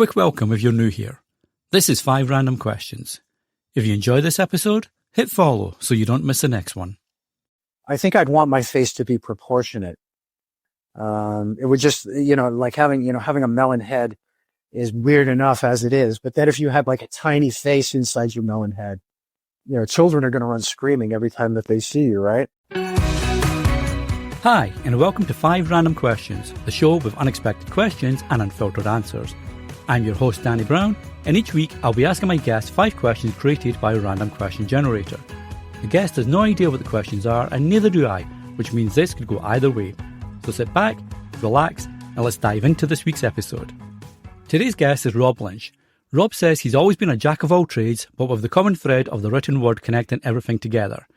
quick welcome if you're new here. This is 5 Random Questions. If you enjoy this episode, hit follow so you don't miss the next one. I think I'd want my face to be proportionate. It would just, like having a melon head is weird enough as it is. But then if you had like a tiny face inside your melon head, children are going to run screaming every time that they see you, right? Hi, and welcome to 5 Random Questions, the show with unexpected questions and unfiltered answers. I'm your host, Danny Brown, and each week I'll be asking my guests 5 questions created by a random question generator. The guest has no idea what the questions are, and neither do I, which means this could go either way. So sit back, relax, and let's dive into this week's episode. Today's guest is Rob Lynch. Rob says he's always been a jack of all trades, but with the common thread of the written word connecting everything together.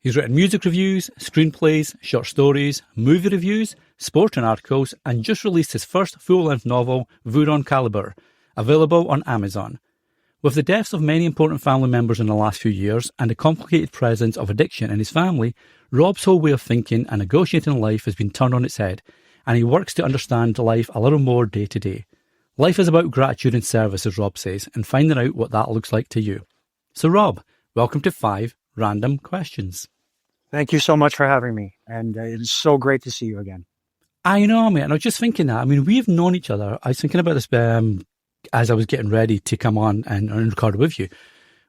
He's written music reviews, screenplays, short stories, movie reviews, sporting articles, and just released his first full-length novel, Voudon Caliber, available on Amazon. With the deaths of many important family members in the last few years and the complicated presence of addiction in his family, Rob's whole way of thinking and negotiating life has been turned on its head, and he works to understand life a little more day to day. Life is about gratitude and service, as Rob says, and finding out what that looks like to you. So Rob, welcome to 5 Random Questions. Thank you so much for having me, and it is so great to see you again. I know, mate, and I was just thinking that. I mean, we've known each other. I was thinking about this as I was getting ready to come on and record with you.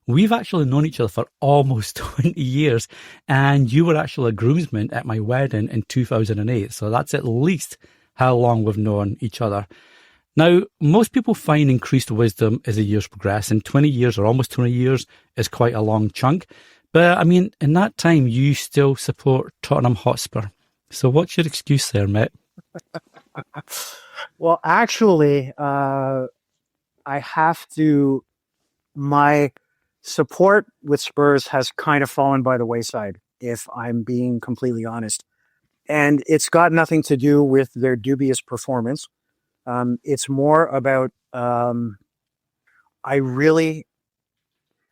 We've actually known each other for almost 20 years, and you were actually a groomsman at my wedding in 2008, so that's at least how long we've known each other. Now, most people find increased wisdom as the years progress, and 20 years or almost 20 years is quite a long chunk. But, I mean, in that time, you still support Tottenham Hotspur. So what's your excuse there, mate? Well, actually, I have to... My support with Spurs has kind of fallen by the wayside, if I'm being completely honest. And it's got nothing to do with their dubious performance. It's more about I really...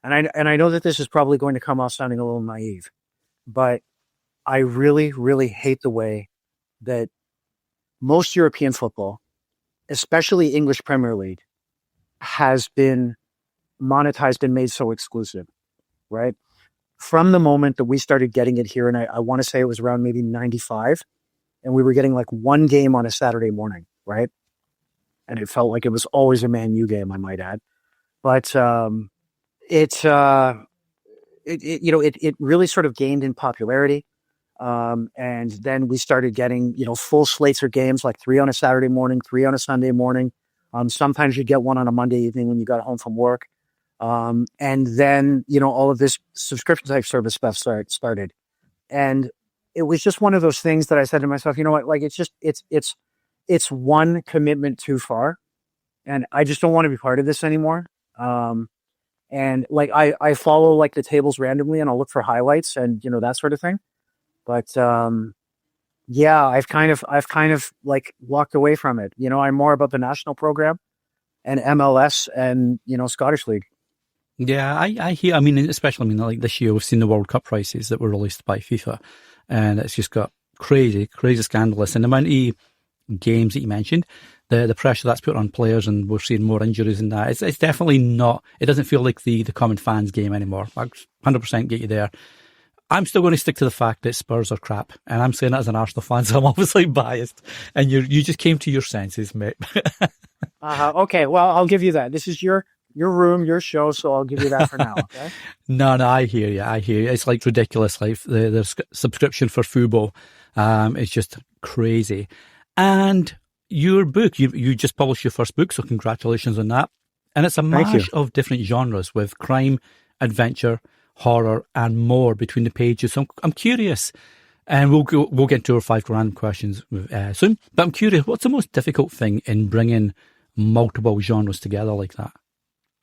And I know that this is probably going to come off sounding a little naive, but I really, really hate the way that most European football, especially English Premier League, has been monetized and made so exclusive, right? From the moment that we started getting it here, and I want to say it was around maybe 95, and we were getting like one game on a Saturday morning, right? And it felt like it was always a Man U game, I might add. But it really sort of gained in popularity. And then we started getting, full slates of games, like 3 on a Saturday morning, 3 on a Sunday morning. Sometimes you'd get one on a Monday evening when you got home from work. And then, all of this subscription type service stuff started. And it was just one of those things that I said to myself, you know what, like, it's one commitment too far. And I just don't want to be part of this anymore. And like, I follow like the tables randomly and I'll look for highlights and, that sort of thing. But, yeah, I've kind of like walked away from it. I'm more about the national program and MLS and, Scottish League. Yeah, I hear, especially like this year we've seen the World Cup prices that were released by FIFA, and it's just got crazy scandalous. And the amount of games that you mentioned, the pressure that's put on players, and we're seeing more injuries in that. It's definitely not, it doesn't feel like the common fans game anymore. I 100% get you there. I'm still going to stick to the fact that Spurs are crap, and I'm saying that as an Arsenal fan, so I'm obviously biased, and you just came to your senses, mate. Okay, well, I'll give you that. This is your room, your show, so I'll give you that for now, okay? No, I hear you. It's like ridiculous, like the subscription for Fubo. It's just crazy. And your book, you just published your first book, so congratulations on that. And it's a mash of different genres with crime, adventure, horror, and more between the pages. So I'm curious, and we'll get into our 5 random questions soon. But I'm curious, what's the most difficult thing in bringing multiple genres together like that?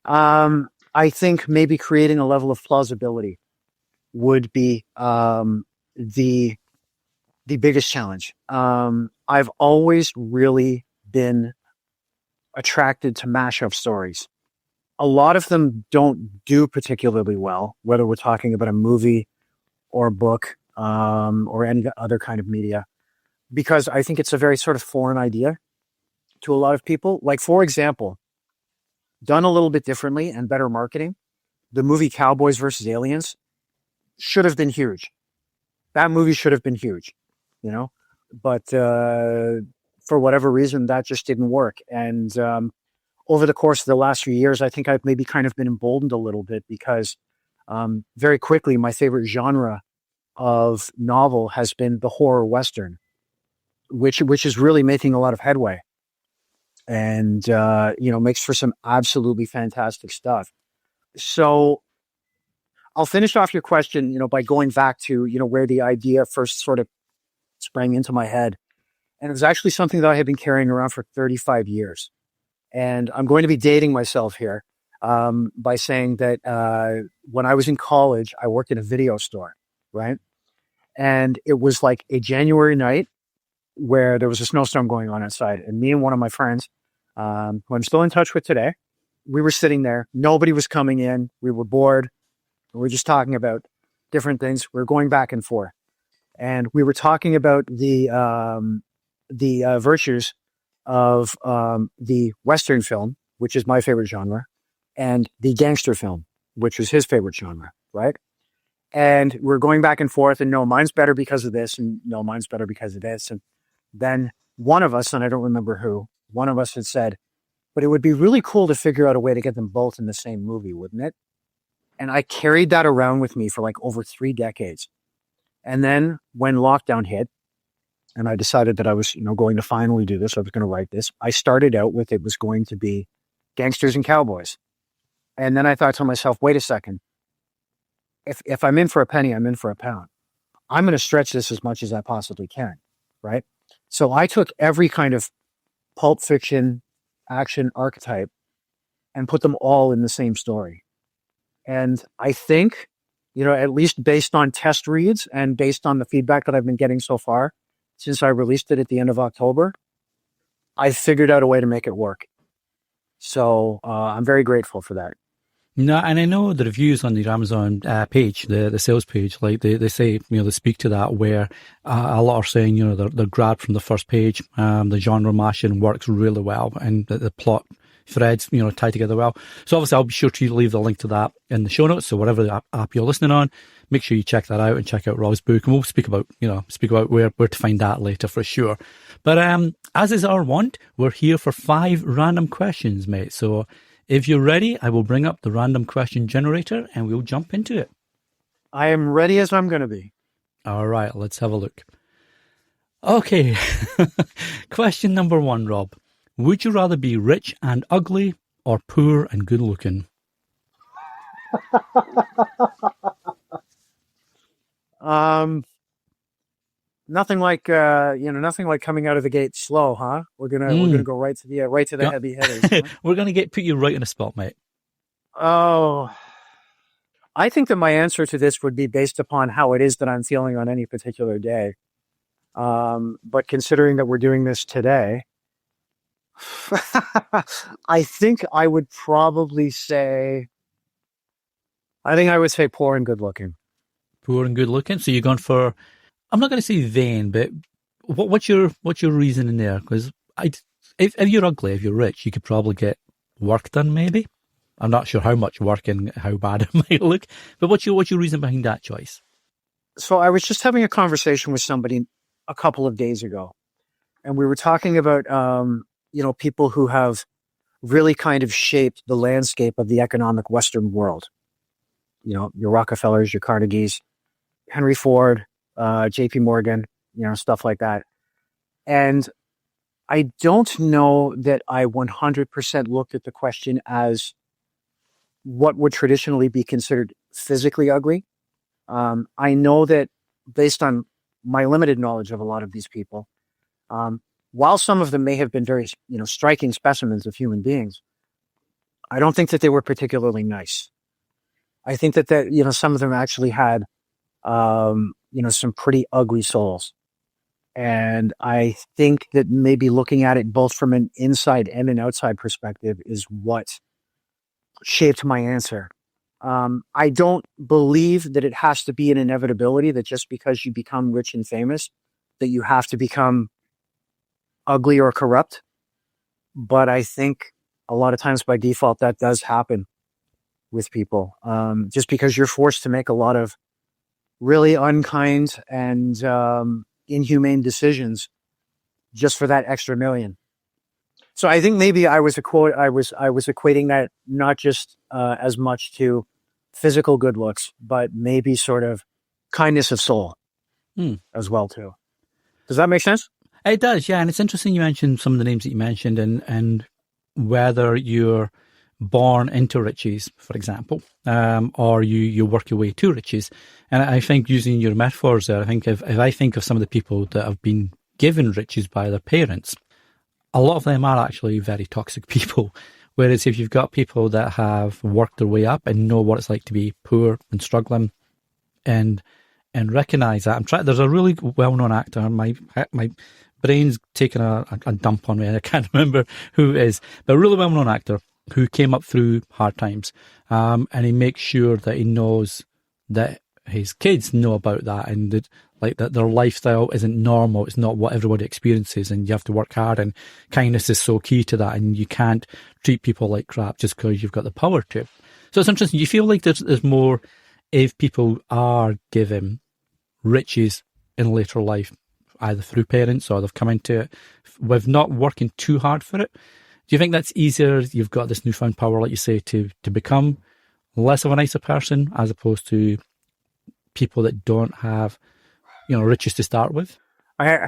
I think maybe creating a level of plausibility would be the biggest challenge. I've always really been attracted to mashup stories. A lot of them don't do particularly well, whether we're talking about a movie or a book, or any other kind of media, because I think it's a very sort of foreign idea to a lot of people. Like, for example, done a little bit differently and better marketing, the movie Cowboys versus Aliens should have been huge. That movie should have been huge, you know, but for whatever reason, that just didn't work. And over the course of the last few years, I think I've maybe kind of been emboldened a little bit because very quickly, my favorite genre of novel has been the horror Western, which is really making a lot of headway and, makes for some absolutely fantastic stuff. So I'll finish off your question, by going back to, where the idea first sort of sprang into my head. And it was actually something that I had been carrying around for 35 years. And I'm going to be dating myself here by saying that when I was in college, I worked in a video store, right? And it was like a January night where there was a snowstorm going on outside. And me and one of my friends, who I'm still in touch with today, we were sitting there. Nobody was coming in. We were bored. We were just talking about different things. We were going back and forth. And we were talking about the virtues of the Western film, which is my favorite genre, and the gangster film, which is his favorite genre, right? And we're going back and forth, and no, mine's better because of this, and no, mine's better because of this. And then one of us, and I don't remember who, one of us had said, but it would be really cool to figure out a way to get them both in the same movie, wouldn't it? And I carried that around with me for like over 3 decades. And then when lockdown hit, and I decided that I was, going to finally do this, I was going to write this, I started out with it was going to be gangsters and cowboys. And then I thought to myself, wait a second. If I'm in for a penny, I'm in for a pound. I'm going to stretch this as much as I possibly can, right? So I took every kind of pulp fiction, action archetype and put them all in the same story. And I think, at least based on test reads and based on the feedback that I've been getting so far, since I released it at the end of October, I figured out a way to make it work. So I'm very grateful for that. No, and I know the reviews on the Amazon page, the sales page, like they say, they speak to that where a lot are saying, they're grabbed from the first page. The genre mashing works really well and the plot threads, tie together well. So obviously I'll be sure to leave the link to that in the show notes. So whatever the app you're listening on, make sure you check that out and check out Rob's book. And we'll speak about where to find that later for sure. But as is our want, we're here for 5 random questions, mate. So if you're ready, I will bring up the random question generator and we'll jump into it. I am ready as I'm going to be. All right, let's have a look. Okay. Question number 1, Rob. Would you rather be rich and ugly or poor and good looking? Nothing like coming out of the gate slow, huh? We're gonna go right to the heavy hitters. Huh? We're gonna put you right in a spot, mate. Oh, I think that my answer to this would be based upon how it is that I'm feeling on any particular day. But considering that we're doing this today, I think I would say poor and good looking. Poor and good looking. So you're going for, I'm not going to say vain, but what's your reasoning there? Because if you're ugly, if you're rich, you could probably get work done. Maybe I'm not sure how much work and how bad it might look. But what's your reason behind that choice? So I was just having a conversation with somebody a couple of days ago, and we were talking about people who have really kind of shaped the landscape of the economic Western world. Your Rockefellers, your Carnegies, Henry Ford, JP Morgan, stuff like that. And I don't know that I 100% looked at the question as what would traditionally be considered physically ugly. I know that based on my limited knowledge of a lot of these people, while some of them may have been very, striking specimens of human beings, I don't think that they were particularly nice. I think that some of them actually had, some pretty ugly souls. And I think that maybe looking at it both from an inside and an outside perspective is what shaped my answer. I don't believe that it has to be an inevitability that just because you become rich and famous, that you have to become ugly or corrupt. But I think a lot of times by default, that does happen with people, just because you're forced to make a lot of really unkind and inhumane decisions just for that extra million. So I think maybe I was equating that not just as much to physical good looks, but maybe sort of kindness of soul as well too. Does that make sense? It does, yeah. And it's interesting you mentioned some of the names that you mentioned and whether you're born into riches, for example, or you work your way to riches. And I think using your metaphors there, I think if I think of some of the people that have been given riches by their parents, a lot of them are actually very toxic people. Whereas if you've got people that have worked their way up and know what it's like to be poor and struggling and recognize that. There's a really well-known actor. My brain's taking a dump on me. I can't remember who it is, but a really well-known actor who came up through hard times. And he makes sure that he knows that his kids know about that and that their lifestyle isn't normal. It's not what everybody experiences, and you have to work hard, and kindness is so key to that, and you can't treat people like crap just because you've got the power to. So it's interesting. You feel like there's more if people are given riches in later life, either through parents or they've come into it with not working too hard for it. Do you think that's easier? You've got this newfound power, like you say, to become less of a nicer person as opposed to people that don't have, riches to start with? I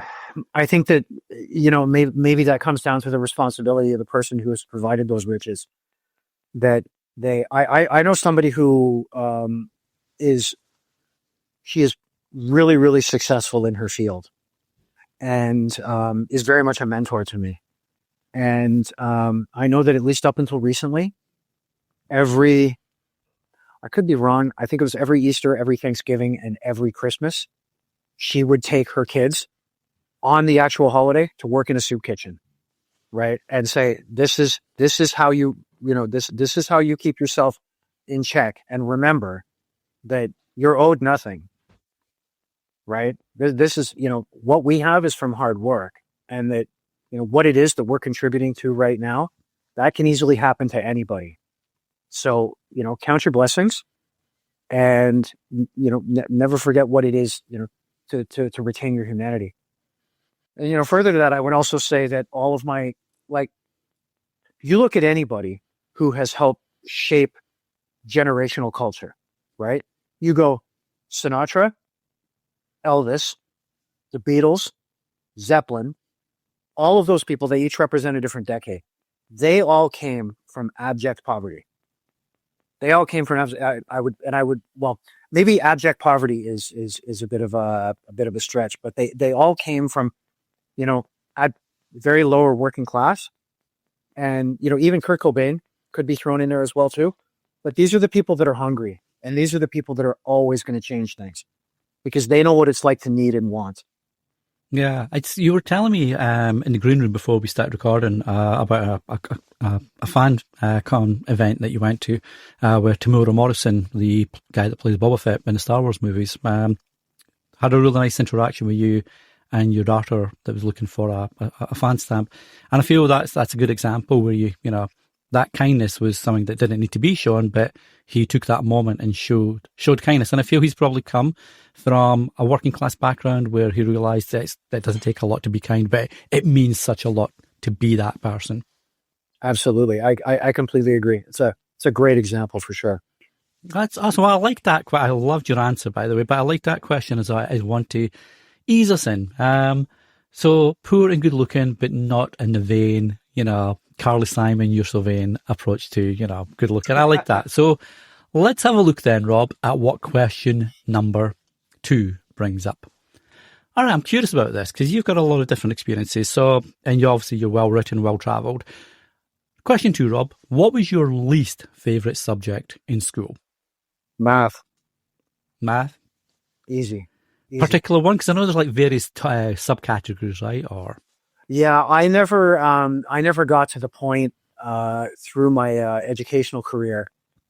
think that, maybe that comes down to the responsibility of the person who has provided those riches. That I know somebody who she is really, really successful in her field and is very much a mentor to me. And I know that at least up until recently, I could be wrong, I think it was every Easter, every Thanksgiving, and every Christmas, she would take her kids on the actual holiday to work in a soup kitchen, right? And say, this is how this is how you keep yourself in check. And remember that you're owed nothing, right? This is, what we have is from hard work, and that, what it is that we're contributing to right now, that can easily happen to anybody. So, count your blessings and, never forget what it is, to retain your humanity. And, further to that, I would also say that all of my, you look at anybody who has helped shape generational culture, right? You go Sinatra, Elvis, the Beatles, Zeppelin, all of those people, they each represent a different decade. They all came from abject poverty. They all came from, maybe abject poverty is a bit of a stretch, but they all came from, at very lower working class. And, even Kurt Cobain could be thrown in there as well too. But these are the people that are hungry, and these are the people that are always going to change things because they know what it's like to need and want. Yeah, you were telling me in the green room before we started recording about a fan con event that you went to where Temuera Morrison, the guy that plays Boba Fett in the Star Wars movies, had a really nice interaction with you and your daughter that was looking for a fan stamp. And I feel that's a good example where that kindness was something that didn't need to be shown, but he took that moment and showed kindness. And I feel he's probably come from a working class background where he realised that doesn't take a lot to be kind, but it means such a lot to be that person. Absolutely. I completely agree. It's a great example for sure. That's awesome. Well, I like that. I loved your answer, by the way, but I like that question as I want to ease us in. So poor and good looking, but not in the vein, Carly Simon, you're so vain approach to, good looking. I like that. So let's have a look then, Rob, at what question number 2 brings up. All right, I'm curious about this because you've got a lot of different experiences. So, and you're well written, well travelled. Question 2, Rob, what was your least favourite subject in school? Math. Easy. Particular one? Because I know there's various subcategories, right? Or yeah, I never got to the point through my educational career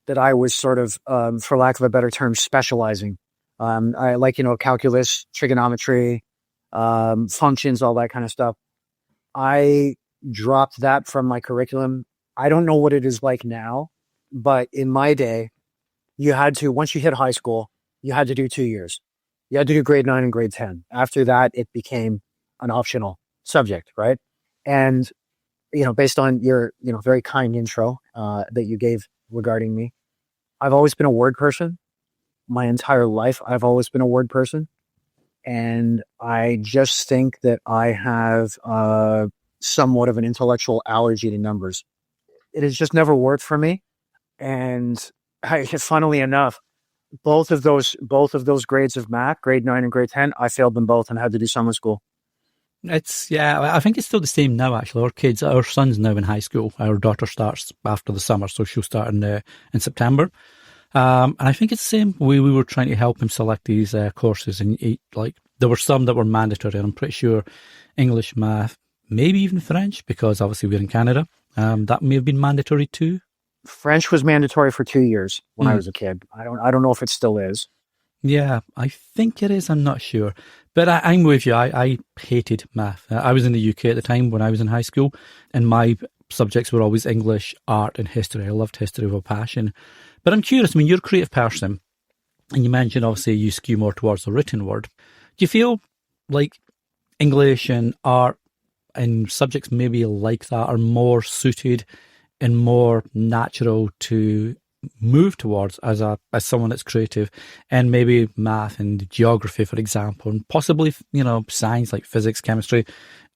that I was sort of, for lack of a better term, specializing. I like, calculus, trigonometry, functions, all that kind of stuff. I dropped that from my curriculum I don't know what it is like now, but in my day, you had to, once you hit high school, you had to do 2 years. You had to do grade 9 and grade 10. After that, it became an optional subject, right? And, based on your, very kind intro that you gave regarding me, I've always been a word person. My entire life, I've always been a word person. And I just think that I have somewhat of an intellectual allergy to numbers. It has just never worked for me. And funnily enough, both of those grades of math, grade 9 and grade 10, I failed them both and had to do summer school. I think it's still the same now, actually. Our son's now in high school. Our daughter starts after the summer, so she'll start in September. And I think it's the same. We were trying to help him select these courses, and there were some that were mandatory, and I'm pretty sure English, math, maybe even French, because obviously we're in Canada. That may have been mandatory too. French was mandatory for 2 years when I was a kid. I don't know if it still is. Yeah, I think it is. I'm not sure. But I'm with you. I hated math. I was in the UK at the time when I was in high school, and my subjects were always English, art, and history. I loved history with a passion. But I'm curious, I mean, you're a creative person, and you mentioned obviously you skew more towards the written word. Do you feel like English and art and subjects maybe like that are more suited and more natural to move towards as someone that's creative, and maybe math and geography, for example, and possibly science like physics, chemistry,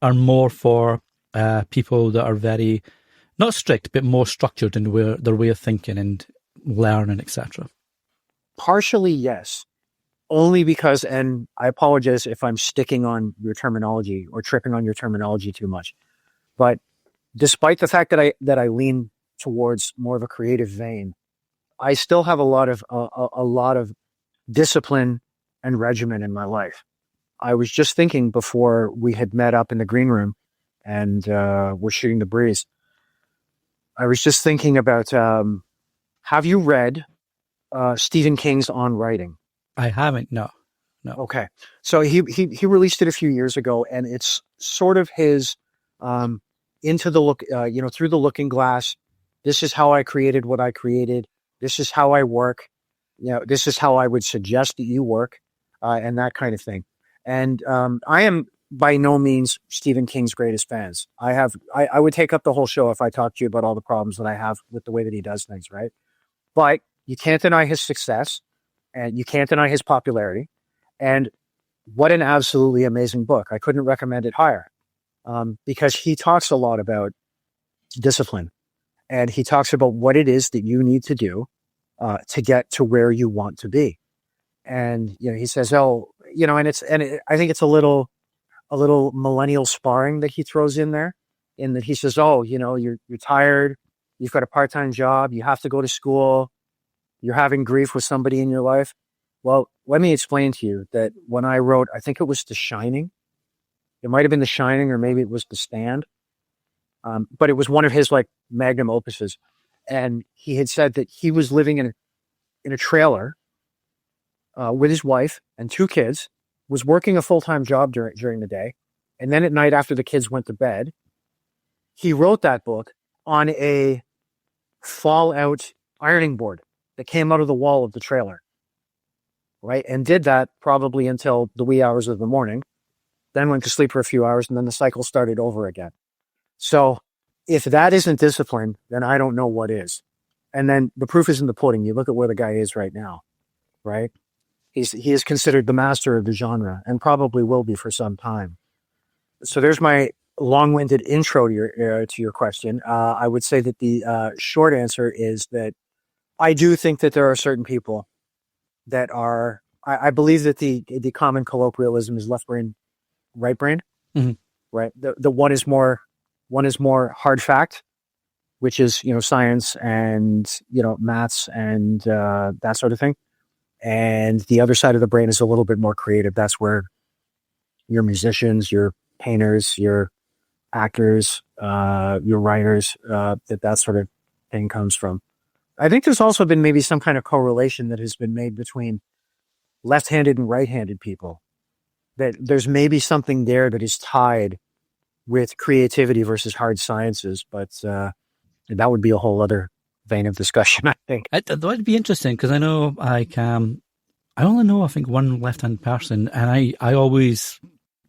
are more for people that are very not strict but more structured in their way of thinking and learning, etc.? Partially, yes. Only because, and I apologize if I'm sticking on your terminology or tripping on your terminology too much, but despite the fact that I lean towards more of a creative vein, I still have a lot of discipline and regimen in my life. I was just thinking before we had met up in the green room and we're shooting the breeze. I was just thinking about, have you read Stephen King's On Writing? I haven't. No. Okay. So he released it a few years ago, and it's sort of his into the look, through the looking glass. This is how I created what I created. This is how I work. This is how I would suggest that you work, and that kind of thing. And I am by no means Stephen King's greatest fans. I would take up the whole show if I talked to you about all the problems that I have with the way that he does things, right? But you can't deny his success, and you can't deny his popularity. And what an absolutely amazing book. I couldn't recommend it higher, because he talks a lot about discipline, and he talks about what it is that you need to do to get to where you want to be. And he says, I think it's a little millennial sparring that he throws in there, in that he says, you're tired, you've got a part-time job, you have to go to school, you're having grief with somebody in your life. Well, let me explain to you that when I wrote, I think it was The Shining. It might have been The Shining, or maybe it was The Stand. But it was one of his magnum opuses. And he had said that he was living in a trailer with his wife and 2 kids, was working a full-time job during the day. And then at night, after the kids went to bed, he wrote that book on a fallout ironing board that came out of the wall of the trailer. Right? And did that probably until the wee hours of the morning, then went to sleep for a few hours, and then the cycle started over again. So if that isn't discipline, then I don't know what is. And then the proof is in the pudding. You look at where the guy is right now, right? He is considered the master of the genre, and probably will be for some time. So there's my long-winded intro to your question. I would say that the short answer is that I do think that there are certain people that are, I believe that the common colloquialism is left brain, right brain, right? The one is more hard fact, which is, science and, maths and that sort of thing. And the other side of the brain is a little bit more creative. That's where your musicians, your painters, your actors, your writers, that sort of thing comes from. I think there's also been maybe some kind of correlation that has been made between left-handed and right-handed people. That there's maybe something there that is tied with creativity versus hard sciences. But that would be a whole other vein of discussion, I think. That would be interesting because I know I only know, I think, one left-handed person, and I always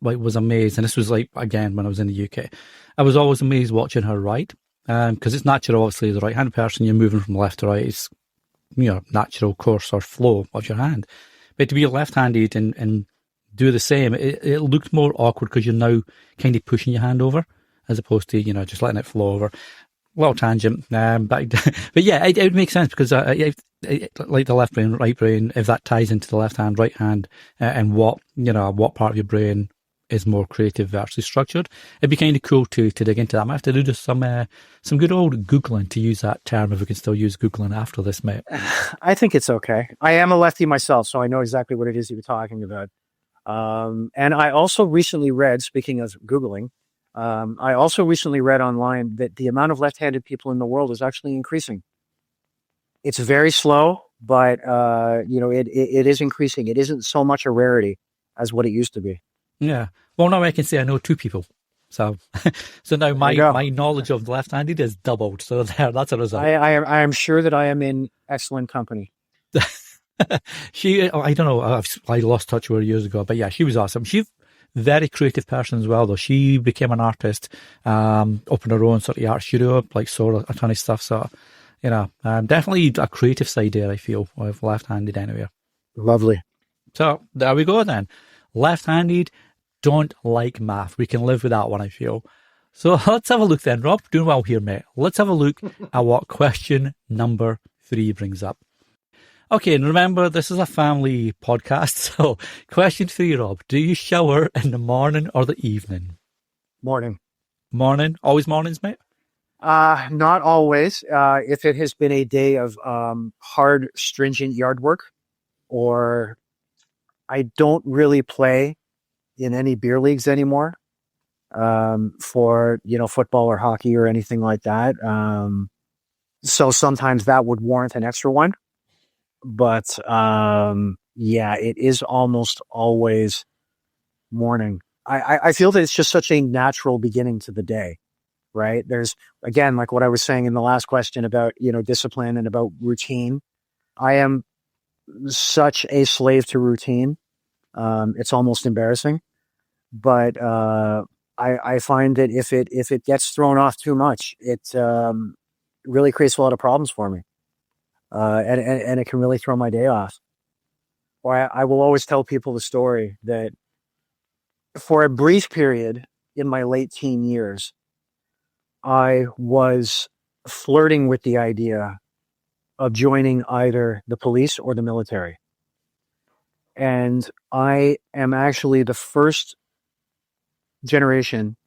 was amazed, and this was again when I was in the UK, I was always amazed watching her write, because it's natural, obviously, as a right-handed person, you're moving from left to right, it's natural course or flow of your hand, but to be left-handed and do the same, it looked more awkward because you're now kind of pushing your hand over as opposed to just letting it flow over. Well, tangent, but yeah, it would make sense because like the left brain, right brain, if that ties into the left hand, right hand, and what part of your brain is more creative versus structured, it'd be kind of cool to dig into that. I might have to do just some good old Googling, to use that term, if we can still use Googling after this, mate. I think it's okay. I am a lefty myself, so I know exactly what it is you're talking about. And I also recently read, speaking of Googling, I also recently read online that the amount of left-handed people in the world is actually increasing. It's very slow, but it is increasing. It isn't so much a rarity as what it used to be. Yeah. Well, now I can say I know 2 people. So now my knowledge of the left-handed is doubled. So that's a result. I am sure that I am in excellent company. I don't know. I lost touch with her years ago, but yeah, she was awesome. She's a very creative person as well, though. She became an artist, opened her own sort of art studio, sold a ton of stuff. So, definitely a creative side there, I feel, with left-handed anyway. Lovely. So there we go then. Left-handed, don't like math. We can live with that one, I feel. So let's have a look then, Rob. Doing well here, mate. Let's have a look at what question number 3 brings up. Okay, and remember, this is a family podcast. So question 3, Rob. Do you shower in the morning or the evening? Morning. Morning? Always mornings, mate? Not always. If it has been a day of hard, stringent yard work, or I don't really play in any beer leagues anymore for, football or hockey or anything like that. So sometimes that would warrant an extra one. But yeah, it is almost always morning. I feel that it's just such a natural beginning to the day, right? There's, again, like what I was saying in the last question about, discipline and about routine. I am such a slave to routine. It's almost embarrassing, but I find that if it gets thrown off too much, it really creates a lot of problems for me. And it can really throw my day off. Or I will always tell people the story that for a brief period in my late teen years, I was flirting with the idea of joining either the police or the military. And I am actually the first generation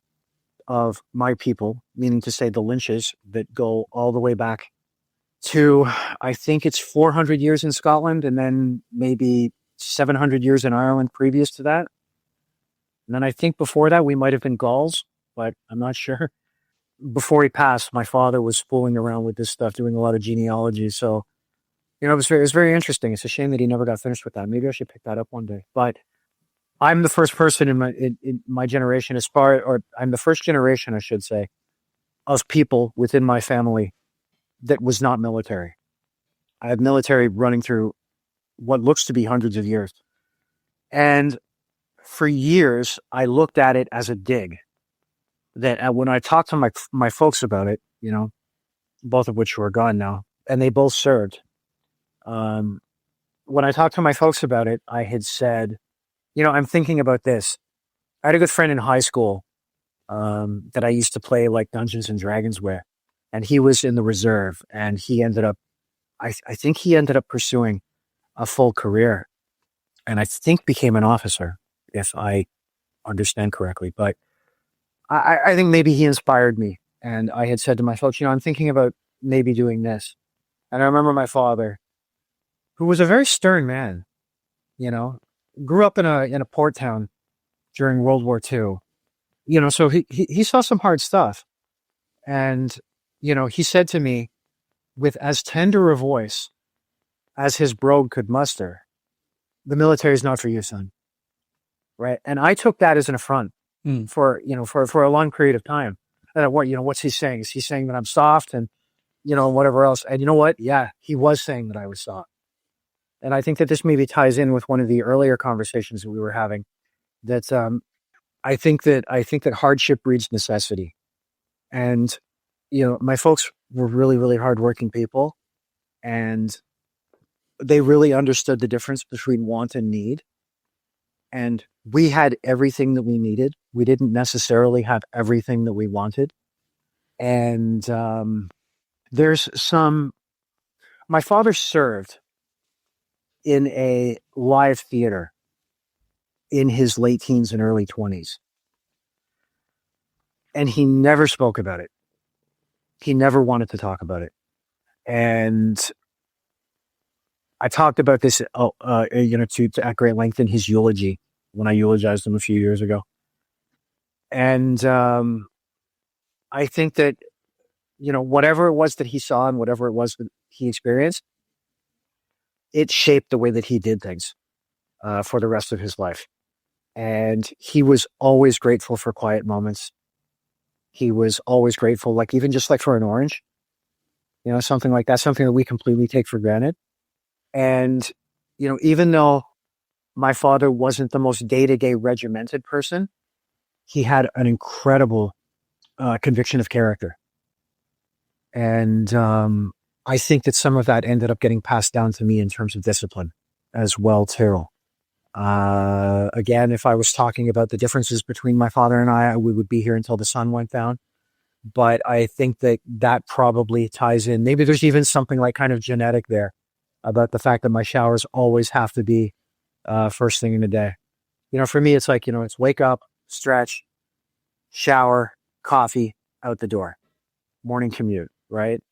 of my people, meaning to say the Lynches, that go all the way back to, I think it's 400 years in Scotland, and then maybe 700 years in Ireland previous to that. And then I think before that we might have been Gauls, but I'm not sure. Before he passed, my father was fooling around with this stuff, doing a lot of genealogy. So, it was very interesting. It's a shame that he never got finished with that. Maybe I should pick that up one day. But I'm the first person in my generation, I'm the first generation, I should say, of people within my family that was not military. I have military running through what looks to be hundreds of years. And for years, I looked at it as a dig. That when I talked to my folks about it, both of which were gone now, and they both served. When I talked to my folks about it, I had said, I'm thinking about this. I had a good friend in high school that I used to play like Dungeons and Dragons with. And he was in the reserve, and he ended up, I think he ended up pursuing a full career, and I think became an officer, if I understand correctly. But I think maybe he inspired me, and I had said to my folks, I'm thinking about maybe doing this. And I remember my father, who was a very stern man, grew up in a port town during World War II, so he saw some hard stuff. And he said to me with as tender a voice as his brogue could muster, the military is not for you, son. Right. And I took that as an affront for a long period of time. And what's he saying? Is he saying that I'm soft and whatever else. And you know what? Yeah, he was saying that I was soft. And I think that this maybe ties in with one of the earlier conversations that we were having. That I think that hardship breeds necessity. And my folks were really, really hardworking people, and they really understood the difference between want and need. And we had everything that we needed. We didn't necessarily have everything that we wanted. And my father served in a live theater in his late teens and early 20s. And he never spoke about it. He never wanted to talk about it. And I talked about this, at great length in his eulogy when I eulogized him a few years ago. And I think that, whatever it was that he saw and whatever it was that he experienced, it shaped the way that he did things for the rest of his life. And he was always grateful for quiet moments. He was always grateful, even just for an orange, something like that, something that we completely take for granted. And, even though my father wasn't the most day-to-day regimented person, he had an incredible conviction of character. And I think that some of that ended up getting passed down to me in terms of discipline as well, too. Again, if I was talking about the differences between my father and I, we would be here until the sun went down. But I think that probably ties in. Maybe there's even something kind of genetic there about the fact that my showers always have to be first thing in the day. For me, it's it's wake up, stretch, shower, coffee, out the door, morning commute, right?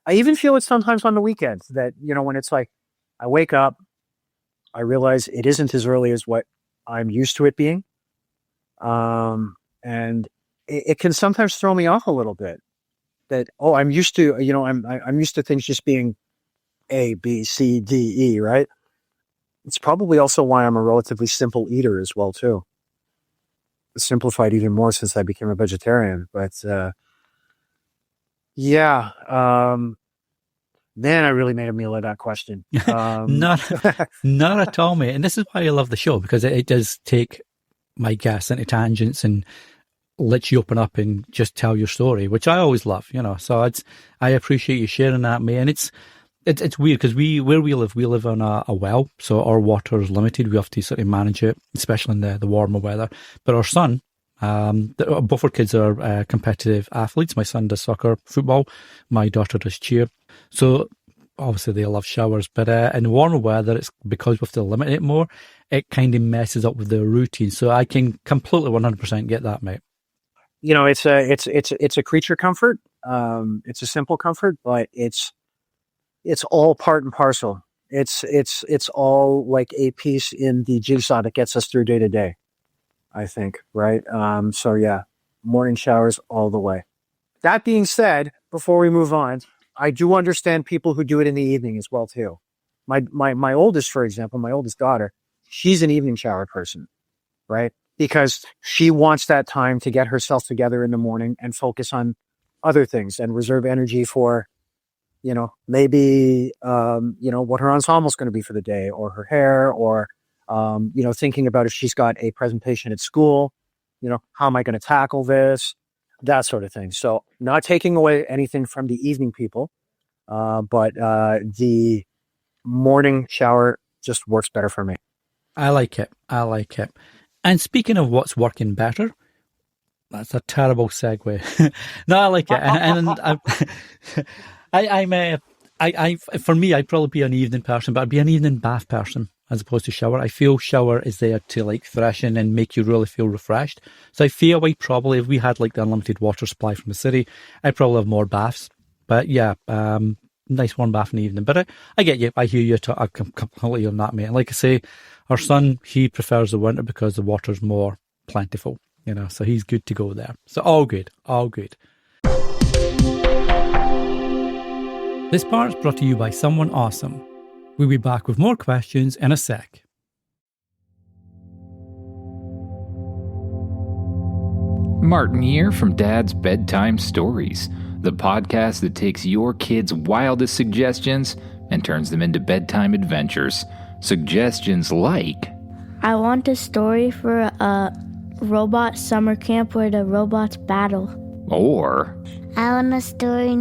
I even feel it sometimes on the weekends that, when it's I wake up, I realize it isn't as early as what I'm used to it being. And it can sometimes throw me off a little bit that, I'm used to, I'm used to things just being A, B, C, D, E, right? It's probably also why I'm a relatively simple eater as well, too. Simplified even more since I became a vegetarian. But, man, I really made a meal of that question. Not at all, mate. And this is why I love the show, because it does take my guests into tangents and let you open up and just tell your story, which I always love, So I appreciate you sharing that, mate. And it's weird because where we live on a well, so our water is limited. We have to sort of manage it, especially in the warmer weather. But our son, both our kids are competitive athletes. My son does soccer, football. My daughter does cheer. So obviously they love showers, but in warmer weather, it's because we have to limit it more. It kind of messes up with their routine. So I can completely 100% get that, mate. It's a creature comfort. It's a simple comfort, but it's all part and parcel. It's all like a piece in the jigsaw that gets us through day to day, I think. Right. So yeah, morning showers all the way. That being said, before we move on, I do understand people who do it in the evening as well, too. My oldest, for example, my oldest daughter, she's an evening shower person, right? Because she wants that time to get herself together in the morning and focus on other things and reserve energy for, maybe, what her ensemble's going to be for the day, or her hair, or, thinking about if she's got a presentation at school, how am I going to tackle this? That sort of thing. So not taking away anything from the evening people, but the morning shower just works better for me. I like it. And speaking of what's working better, that's a terrible segue. No, I like it. And for me, I'd probably be an evening person, but I'd be an evening bath person as opposed to shower. I feel shower is there to freshen and make you really feel refreshed. So I feel probably if we had the unlimited water supply from the city, I'd probably have more baths. But yeah, nice warm bath in the evening. But I get you. I hear you. I'm completely on that, mate. And like I say, our son, he prefers the winter because the water's more plentiful, so he's good to go there. So all good. This part's brought to you by someone awesome. We'll be back with more questions in a sec. Martin here from Dad's Bedtime Stories. the podcast that takes your kids' wildest suggestions and turns them into bedtime adventures. Suggestions like, I want a story for a robot summer camp where the robots battle. or I want a story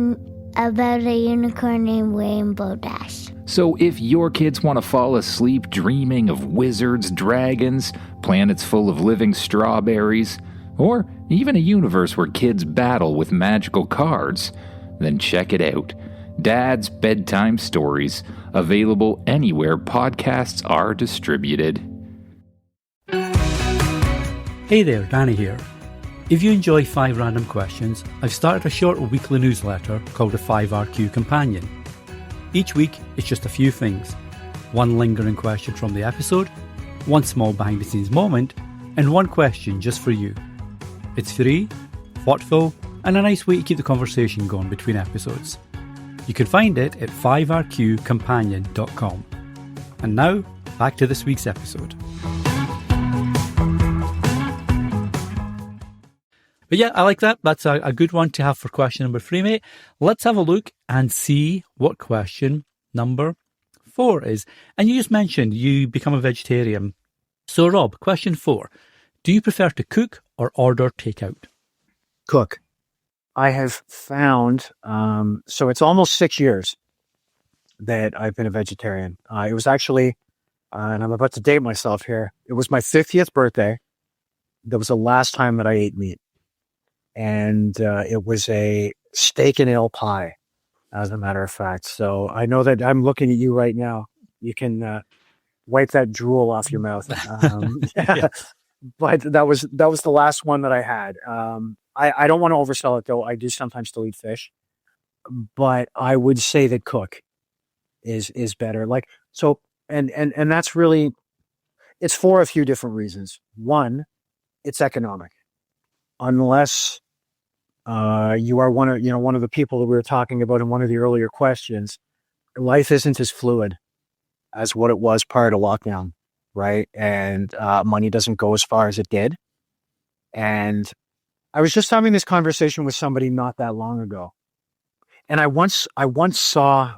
about a unicorn named Rainbow Dash. so if your kids want to fall asleep dreaming of wizards, dragons, planets full of living strawberries, or even a universe where kids battle with magical cards, then check it out. Dad's Bedtime Stories, available anywhere podcasts are distributed. Hey there, Danny here. If you enjoy 5 Random Questions, I've started a short weekly newsletter called the 5RQ Companion. Each week, it's just a few things. One lingering question from the episode, one small behind-the-scenes moment, and one question just for you. It's free, thoughtful, and a nice way to keep the conversation going between episodes. You can find it at 5rqcompanion.com. And now, back to this week's episode. But yeah, I like that. That's a good one to have for question number 3, mate. Let's have a look and see what question number 4 is. And you just mentioned you become a vegetarian. So Rob, question 4. Do you prefer to cook or order takeout? Cook. I have found, so it's almost 6 years that I've been a vegetarian. It was actually, and I'm about to date myself here, it was my 50th birthday. That was the last time that I ate meat. And it was a steak and ale pie, as a matter of fact. So I know that I'm looking at you right now. You can wipe that drool off your mouth. Yeah. But that was the last one that I had. I don't want to oversell it though. I do sometimes still eat fish, but I would say that cook is better. Like, so, and that's really, it's for a few different reasons. One, it's economic. Unless you are one of the people that we were talking about in one of the earlier questions, life isn't as fluid as what it was prior to lockdown, right? And money doesn't go as far as it did. And I was just having this conversation with somebody not that long ago, and I once saw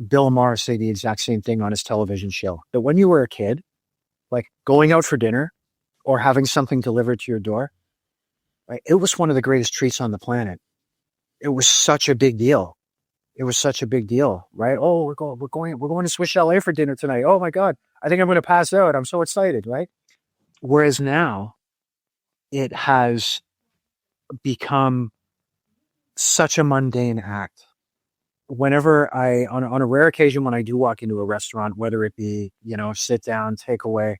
Bill Maher say the exact same thing on his television show, that when you were a kid, like going out for dinner or having something delivered to your door, right, it was one of the greatest treats on the planet. It was such a big deal. Right? Oh, we're going to Swiss Chalet for dinner tonight. Oh my God, I think I'm going to pass out. I'm so excited, right? Whereas now, it has become such a mundane act. Whenever on a rare occasion when I do walk into a restaurant, whether it be, sit down, take away,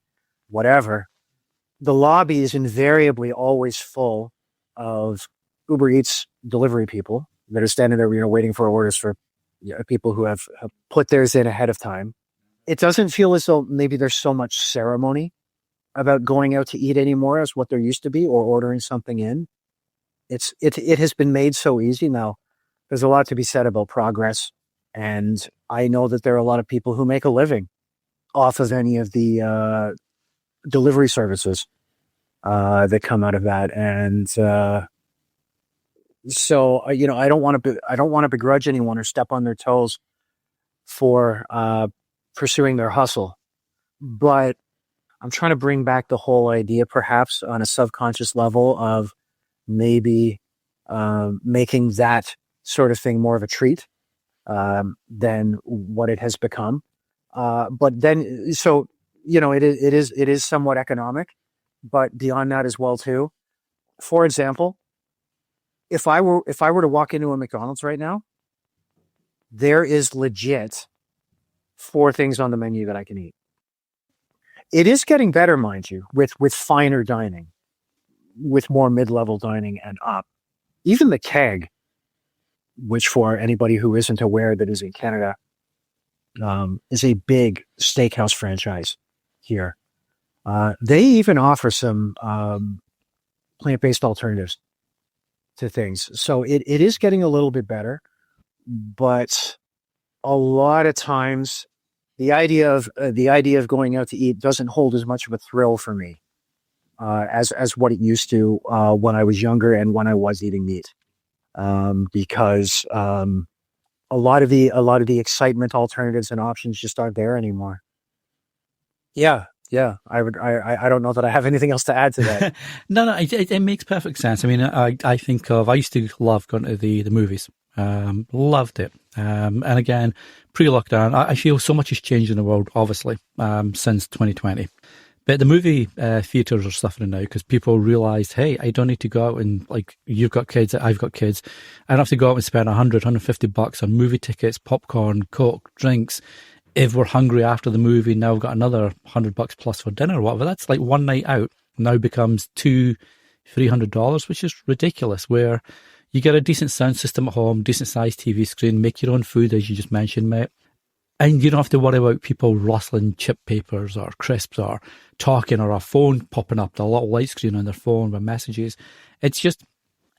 whatever, the lobby is invariably always full of Uber Eats delivery people that are standing there, waiting for orders for people who have put theirs in ahead of time. It doesn't feel as though maybe there's so much ceremony about going out to eat anymore as what there used to be, or ordering something in. It has been made so easy now. There's a lot to be said about progress, and I know that there are a lot of people who make a living off of any of the delivery services that come out of that, and so I don't want to begrudge anyone or step on their toes for pursuing their hustle, but I'm trying to bring back the whole idea, perhaps on a subconscious level, of maybe making that sort of thing more of a treat than what it has become. But then, so it is somewhat economic, but beyond that as well too. For example, if I were to walk into a McDonald's right now, there is legit 4 things on the menu that I can eat. It is getting better, mind you, with finer dining, with more mid-level dining and up. Even the Keg, which for anybody who isn't aware that is in Canada, is a big steakhouse franchise here. They even offer some plant-based alternatives to things. So it is getting a little bit better, but a lot of times the idea of going out to eat doesn't hold as much of a thrill for me as what it used to when I was younger and when I was eating meat. because a lot of the excitement, alternatives, and options just aren't there anymore. Yeah. I don't know that I have anything else to add to that. No, it makes perfect sense. I mean, I think of, I used to love going to the movies. Loved it. And again, pre-lockdown, I feel so much has changed in the world, obviously, since 2020. But the movie theatres are suffering now because people realised, hey, I don't need to go out and, like, you've got kids, I've got kids. I don't have to go out and spend $150 on movie tickets, popcorn, Coke, drinks. If we're hungry after the movie, now we've got another $100 plus for dinner or whatever. That's like one night out now becomes $200-$300, which is ridiculous. Where you get a decent sound system at home, decent sized TV screen, make your own food, as you just mentioned, mate. And you don't have to worry about people rustling chip papers or crisps or talking or a phone popping up, the little light screen on their phone with messages. It's just,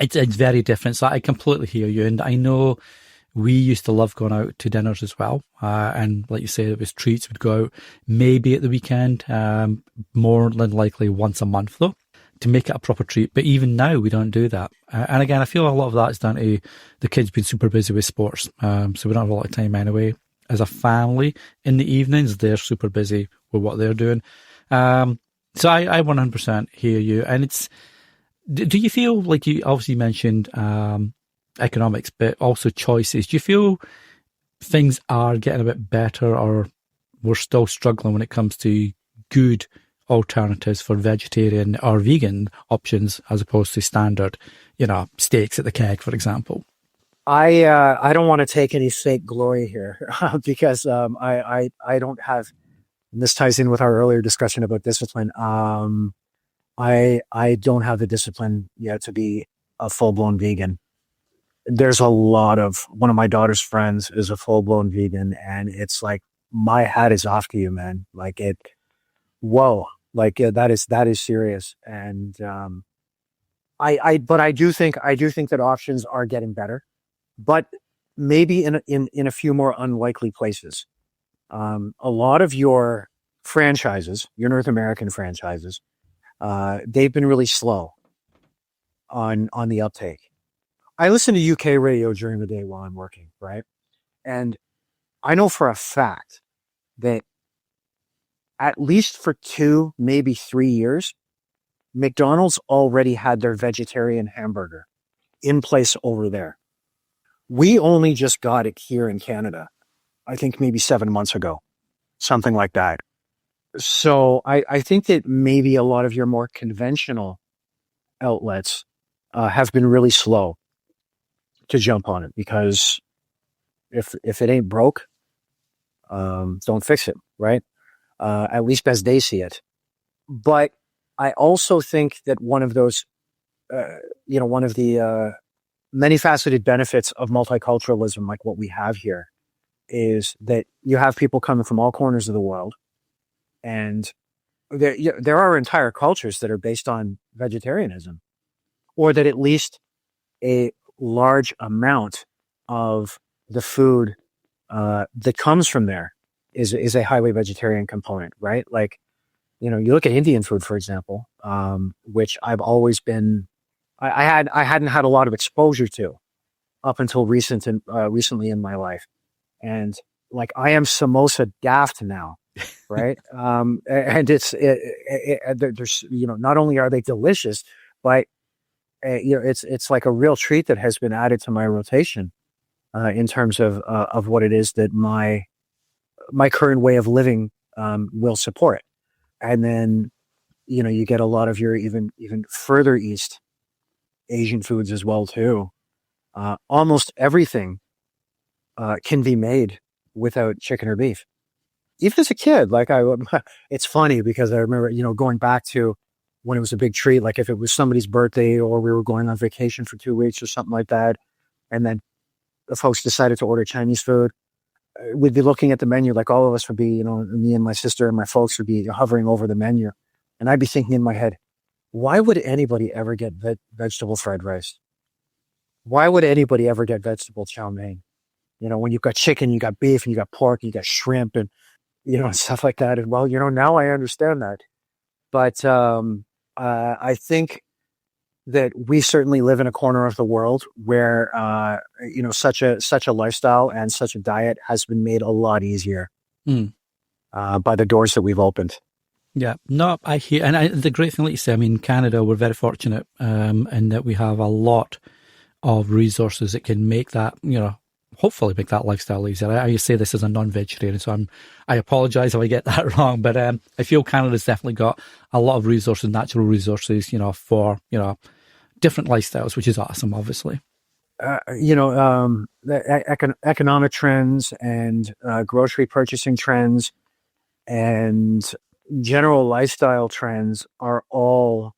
it's very different. So I completely hear you. And I know we used to love going out to dinners as well. And like you said, it was treats. We'd go out maybe at the weekend, more than likely once a month though, to make it a proper treat. But even now we don't do that. And again, I feel a lot of that is down to the kids being super busy with sports. So we don't have a lot of time anyway. As a family in the evenings, they're super busy with what they're doing. So I 100% hear you. And it's, do you feel like, you obviously mentioned economics, but also choices. Do you feel things are getting a bit better, or we're still struggling when it comes to good alternatives for vegetarian or vegan options as opposed to standard, steaks at the keg, for example? I don't want to take any fake glory here because I don't have, and this ties in with our earlier discussion about discipline. I don't have the discipline yet to be a full-blown vegan. There's one of my daughter's friends is a full-blown vegan, and it's like, my hat is off to you, man. Like whoa, like that is serious. And but I do think that options are getting better, but maybe in a few more unlikely places. A lot of your franchises, your North American franchises, they've been really slow on the uptake. I listen to UK radio during the day while I'm working, right? And I know for a fact that at least for 2, maybe 3 years, McDonald's already had their vegetarian hamburger in place over there. We only just got it here in Canada, I think maybe 7 months ago, something like that. So I think that maybe a lot of your more conventional outlets have been really slow to jump on it, because if it ain't broke, don't fix it, right? At least as they see it. But I also think that one of those, one of the many faceted benefits of multiculturalism, like what we have here, is that you have people coming from all corners of the world, and there are entire cultures that are based on vegetarianism, or that at least a large amount of the food that comes from there is a highly vegetarian component, right? Like, you look at Indian food, for example, which I've always been, I hadn't had a lot of exposure to up until recently in my life. And like, I am samosa daft now, right? And there's, not only are they delicious, but it's like a real treat that has been added to my rotation in terms of what it is that my current way of living will support. And then, you get a lot of your even further east Asian foods as well too. Almost everything can be made without chicken or beef. Even as a kid, like it's funny because I remember, going back to when it was a big treat, like if it was somebody's birthday or we were going on vacation for 2 weeks or something like that, and then the folks decided to order Chinese food, we'd be looking at the menu, like all of us would be, me and my sister and my folks would be hovering over the menu. And I'd be thinking in my head, why would anybody ever get vegetable fried rice? Why would anybody ever get vegetable chow mein? When you've got chicken, you got beef, and you got pork, you got shrimp, and, stuff like that. And well, now I understand that. But I think that we certainly live in a corner of the world where, such a lifestyle and such a diet has been made a lot easier by the doors that we've opened. Yeah, no, I hear, and the great thing, like you say, I mean, Canada, we're very fortunate in that we have a lot of resources that can make that, hopefully make that lifestyle easier. I say this as a non-vegetarian, so I apologize if I get that wrong, but I feel Canada's definitely got a lot of resources, natural resources, for, different lifestyles, which is awesome, obviously. The economic trends and grocery purchasing trends and general lifestyle trends are all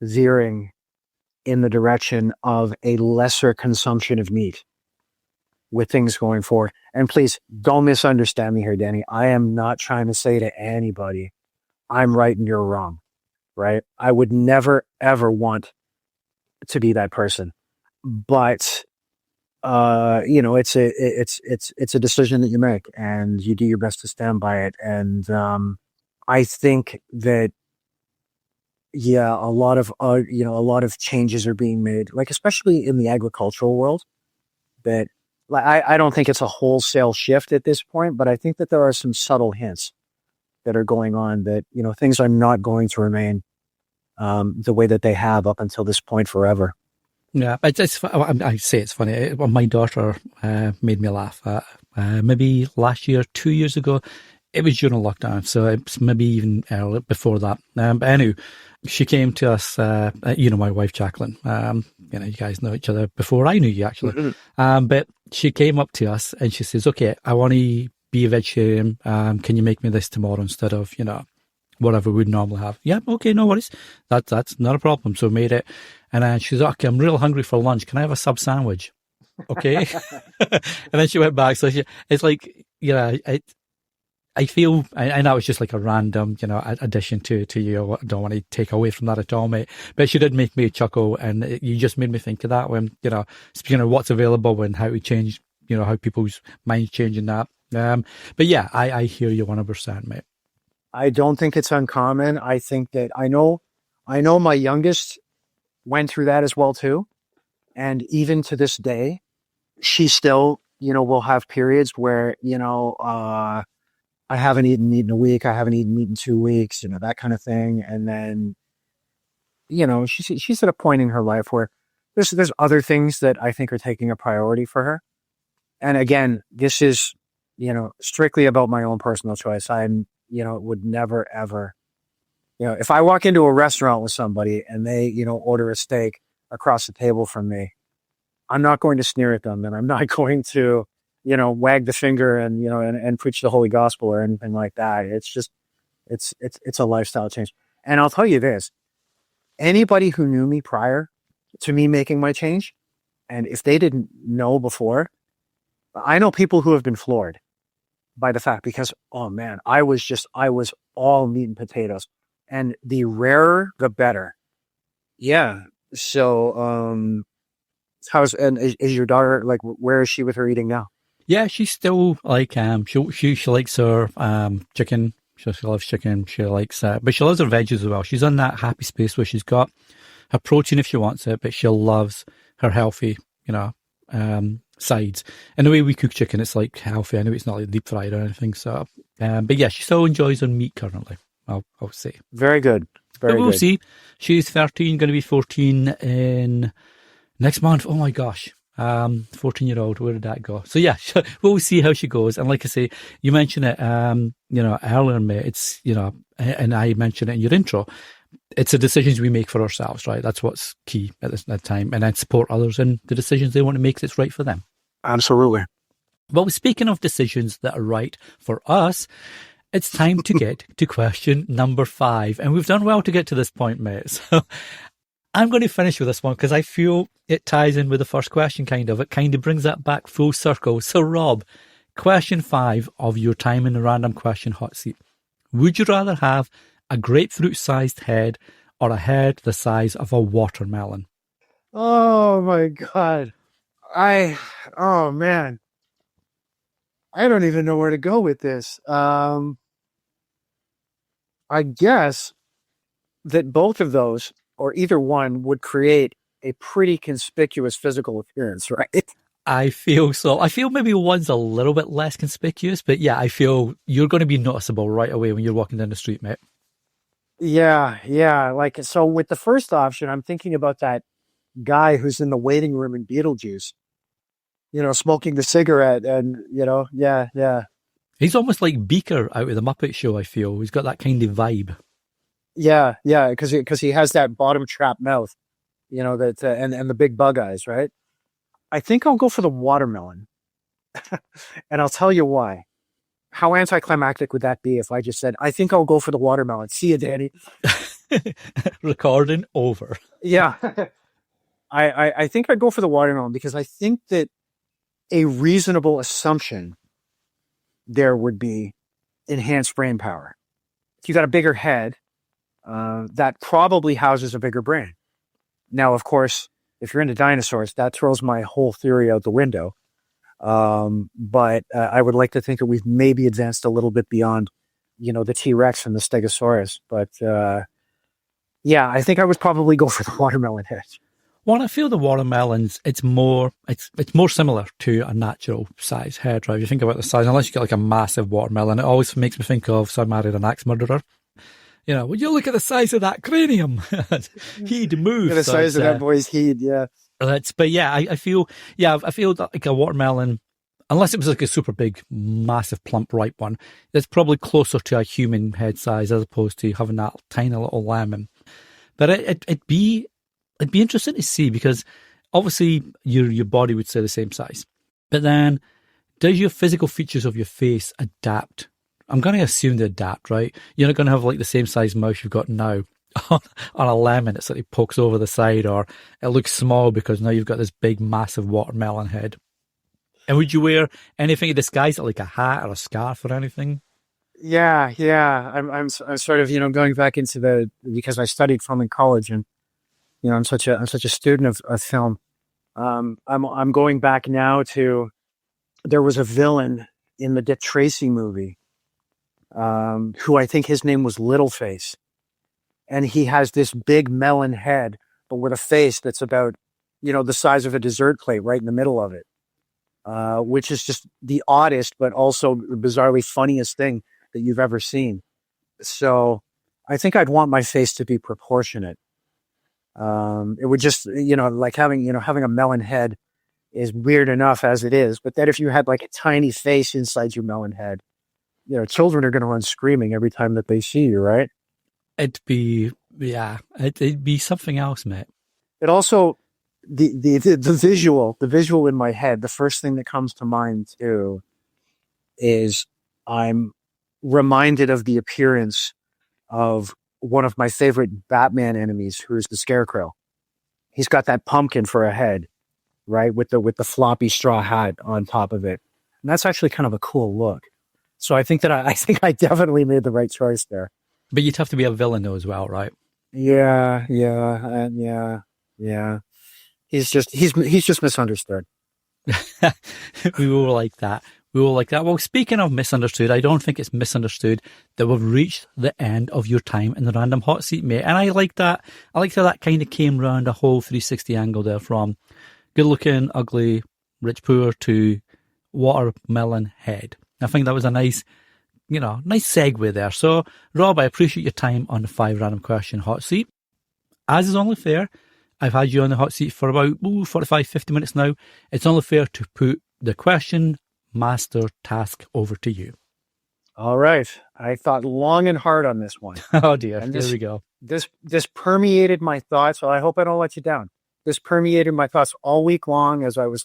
veering in the direction of a lesser consumption of meat with things going forward. And please don't misunderstand me here, Danny. I am not trying to say to anybody, I'm right and you're wrong, right? I would never, ever want to be that person. But, it's a decision that you make and you do your best to stand by it. And, I think that, a lot of changes are being made, like, especially in the agricultural world, that I don't think it's a wholesale shift at this point, but I think that there are some subtle hints that are going on that, things are not going to remain, the way that they have up until this point forever. Yeah, I say it's funny. My daughter made me laugh. Maybe last year, 2 years ago, it was during lockdown, so it's maybe even earlier before that. But anyway, she came to us. My wife Jacqueline. You guys know each other before I knew you, actually. But she came up to us and she says, "Okay, I want to be a vegetarian. Can you make me this tomorrow instead of whatever we'd normally have?" Yeah, okay, no worries. That's not a problem. So made it. And then she's like, "Okay, I'm real hungry for lunch. Can I have a sub sandwich?" Okay. And then she went back. So it's like, I feel, I know it's just like a random, addition to you. I don't want to take away from that at all, mate. But she did make me chuckle, and you just made me think of that when, speaking of what's available and how to change, how people's minds changing that. But yeah, I hear you 100%, mate. I don't think it's uncommon. I think that I know my youngest went through that as well too. And even to this day, she still, will have periods where, I haven't eaten meat in a week. I haven't eaten meat in 2 weeks, that kind of thing. And then, she's at a point in her life where there's other things that I think are taking a priority for her. And again, this is, strictly about my own personal choice. I'm, would never, ever, if I walk into a restaurant with somebody and they, order a steak across the table from me, I'm not going to sneer at them and I'm not going to, wag the finger and, and preach the holy gospel or anything like that. It's just, it's a lifestyle change. And I'll tell you this, anybody who knew me prior to me making my change, and if they didn't know before, I know people who have been floored by the fact, because, oh man, I was all meat and potatoes, and the rarer, the better. Yeah. So, is your daughter, like, where is she with her eating now? Yeah, she's still like, she likes her, chicken. She loves chicken. She likes, but she loves her veggies as well. She's in that happy space where she's got her protein if she wants it, but she loves her healthy, sides. And the way we cook chicken, it's like healthy. I know it's not like deep fried or anything. So, but yeah, she still enjoys her meat currently, I'll say. Very good. Very good. We'll see. She's 13, going to be 14 in next month. Oh my gosh. 14-year-old, where did that go? So yeah, we'll see how she goes. And like I say, you mentioned it, earlier, mate, it's, and I mentioned it in your intro, it's the decisions we make for ourselves, right? That's what's key at that time. And then support others in the decisions they want to make that's right for them. Absolutely. Well, speaking of decisions that are right for us, it's time to get to question number 5. And we've done well to get to this point, mate. So I'm going to finish with this one because I feel it ties in with the first question, kind of. It kind of brings that back full circle. So, Rob, question 5 of your time in the random question hot seat. Would you rather have a grapefruit-sized head or a head the size of a watermelon? Oh, my God. Oh, man. I don't even know where to go with this. I guess that both of those or either one would create a pretty conspicuous physical appearance, right? I feel so. I feel maybe one's a little bit less conspicuous, but yeah, I feel you're going to be noticeable right away when you're walking down the street, mate. Yeah. Like, so with the first option, I'm thinking about that guy who's in the waiting room in Beetlejuice, smoking the cigarette and, yeah. He's almost like Beaker out of the Muppet Show, I feel. He's got that kind of vibe. Yeah, because he has that bottom trap mouth, that and the big bug eyes, right? I think I'll go for the watermelon, and I'll tell you why. How anticlimactic would that be if I just said, "I think I'll go for the watermelon"? See you, Danny. Recording over. Yeah, I think I'd go for the watermelon because I think that a reasonable assumption there would be enhanced brain power. If you got a bigger head, that probably houses a bigger brain. Now, of course, if you're into dinosaurs, that throws my whole theory out the window. But I would like to think that we've maybe advanced a little bit beyond, the T-Rex and the Stegosaurus. But yeah, I think I would probably go for the watermelon head. Well, I feel the watermelons, it's more similar to a natural size head, right? If you think about the size, unless you get like a massive watermelon, it always makes me think of So I Married an Axe Murderer. Would you look at the size of that cranium? He'd move. The size of that boy's head, yeah. But yeah, I feel that like a watermelon, unless it was like a super big, massive, plump, ripe one, it's probably closer to a human head size as opposed to having that tiny little lemon. But it'd be interesting to see because obviously your body would stay the same size. But then does your physical features of your face adapt? I'm going to assume they adapt, right? You're not going to have like the same size mouth you've got now on a lemon. It's like it pokes over the side, or it looks small because now you've got this big, massive watermelon head. And would you wear anything to disguise it, like a hat or a scarf or anything? Yeah. I'm sort of, going back into because I studied film in college and, I'm such a student of film. I'm going back now to, there was a villain in the Dick Tracy movie, who I think his name was Littleface. And he has this big melon head, but with a face that's about, the size of a dessert plate right in the middle of it, which is just the oddest, but also bizarrely funniest thing that you've ever seen. So I think I'd want my face to be proportionate. It would just, like having a melon head is weird enough as it is. But then if you had like a tiny face inside your melon head, children are going to run screaming every time that they see you, right? It'd be something else, mate. It also, the visual in my head, the first thing that comes to mind too is I'm reminded of the appearance of one of my favorite Batman enemies, who is the Scarecrow. He's got that pumpkin for a head, right? With the floppy straw hat on top of it. And that's actually kind of a cool look. So I think I definitely made the right choice there. But you'd have to be a villain though as well, right? Yeah. He's just misunderstood. We will like that. Well, speaking of misunderstood, I don't think it's misunderstood that we've reached the end of your time in the random hot seat, mate. And I like that. I like how that kind of came round a whole 360 angle there, from good looking, ugly, rich, poor to watermelon head. I think that was a nice segue there. So, Rob, I appreciate your time on the 5 random question hot seat. As is only fair, I've had you on the hot seat for about 45, 50 minutes now. It's only fair to put the question master task over to you. All right. I thought long and hard on this one. Oh dear. And Here we go. This permeated my thoughts. So I hope I don't let you down. This permeated my thoughts all week long as I was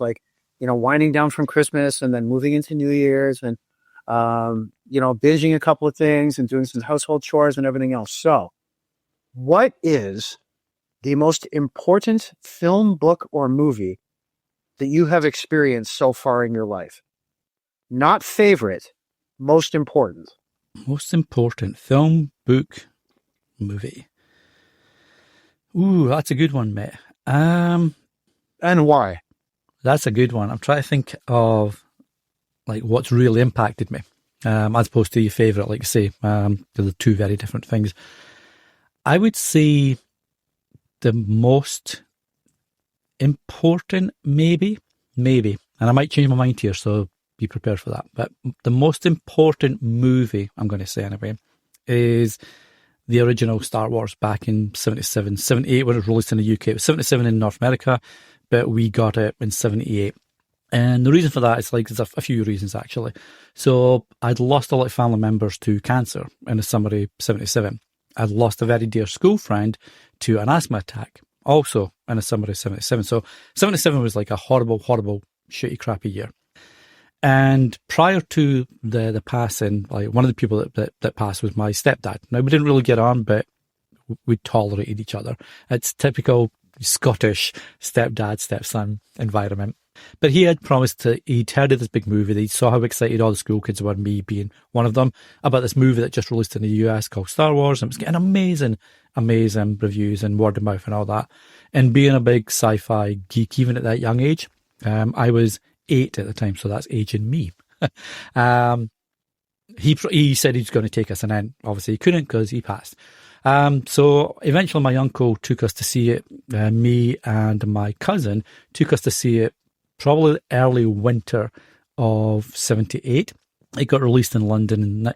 winding down from Christmas and then moving into New Year's and, binging a couple of things and doing some household chores and everything else. So what is the most important film, book, or movie that you have experienced so far in your life? Not favorite, most important. Most important film, book, movie. Ooh, that's a good one, mate. And why? That's a good one. I'm trying to think of what's really impacted me, as opposed to your favourite, like you say. They're two very different things. I would say the most important, maybe, and I might change my mind here, so be prepared for that. But the most important movie, I'm going to say anyway, is the original Star Wars back in 77, 78 when it was released in the UK. It was 77 in North America, but we got it in 78. And the reason for that is there's a few reasons actually. So I'd lost a lot of family members to cancer in the summer of 77. I'd lost a very dear school friend to an asthma attack, also in the summer of 77. So 77 was like a horrible, shitty, crappy year. And prior to the passing, one of the people that passed was my stepdad. Now, we didn't really get on, but we tolerated each other. It's typical Scottish stepdad, stepson environment. But he had promised he'd heard of this big movie. He saw how excited all the school kids were, me being one of them, about this movie that just released in the US called Star Wars. And it was getting amazing reviews and word of mouth and all that. And being a big sci-fi geek, even at that young age, I was 8 at the time, so that's aging me. He said he was going to take us, and then obviously he couldn't because he passed. So eventually my uncle took us to see it. Me and my cousin took us to see it probably early winter of 78. It got released in London in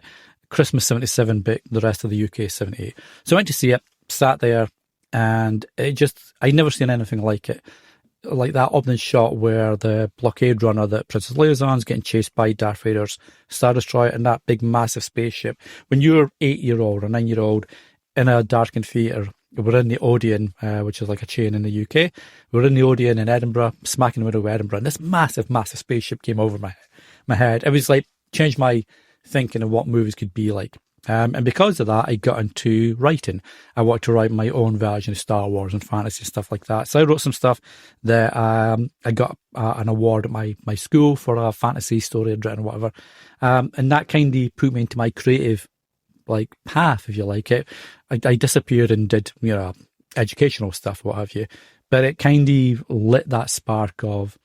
Christmas 77, but the rest of the UK 78. So I went to see it, sat there, and I'd never seen anything like it. Like that opening shot where the blockade runner that Princess Leia's on is getting chased by Darth Vader's Star Destroyer and that big massive spaceship. When you're 8-year-old or 9-year-old in a darkened theatre, we're in the Odeon, which is like a chain in the UK. We're in the Odeon in Edinburgh, smack in the middle of Edinburgh, and this massive spaceship came over my head. It was changed my thinking of what movies could be like. And because of that, I got into writing. I wanted to write my own version of Star Wars and fantasy, stuff like that. So I wrote some stuff that I got an award at my school for a fantasy story I'd written or whatever. And that kind of put me into my creative path, if you like it. I disappeared and did, educational stuff, what have you. But it kind of lit that spark of,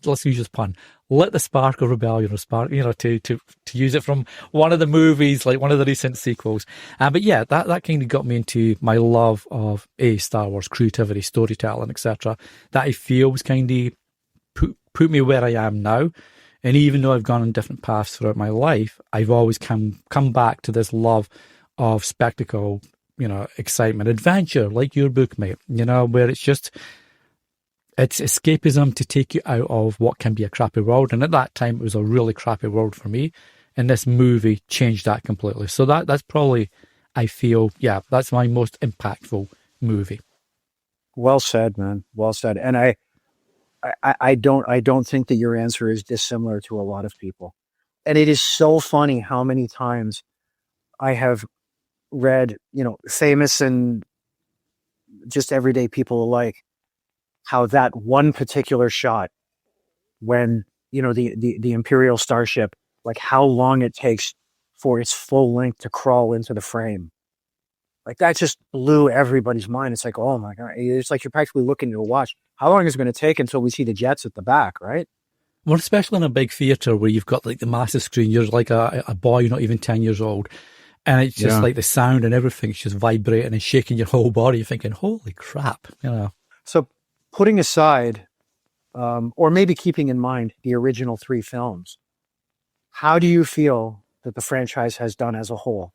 let's use this pun, lit the spark of rebellion, or spark, to use it from one of the movies, like one of the recent sequels. But yeah, that kind of got me into my love of Star Wars, creativity, storytelling, etc. That I feel was kind of put me where I am now. And even though I've gone on different paths throughout my life, I've always come back to this love of spectacle, excitement, adventure, like your book, mate, where it's escapism to take you out of what can be a crappy world. And at that time, it was a really crappy world for me. And this movie changed that completely. So that's probably, I feel, that's my most impactful movie. Well said, man. Well said. And I don't think that your answer is dissimilar to a lot of people. And it is so funny how many times I have read, famous and just everyday people alike, how that one particular shot when, the Imperial starship, how long it takes for its full length to crawl into the frame. That just blew everybody's mind. It's like, oh my God. It's like you're practically looking at a watch. How long is it going to take until we see the jets at the back, right? Well, especially in a big theatre where you've got the massive screen, you're like a boy, not even 10 years old. And it's just the sound and everything's just vibrating and shaking your whole body. You're thinking, holy crap, So putting aside, or maybe keeping in mind the original 3 films, how do you feel that the franchise has done as a whole?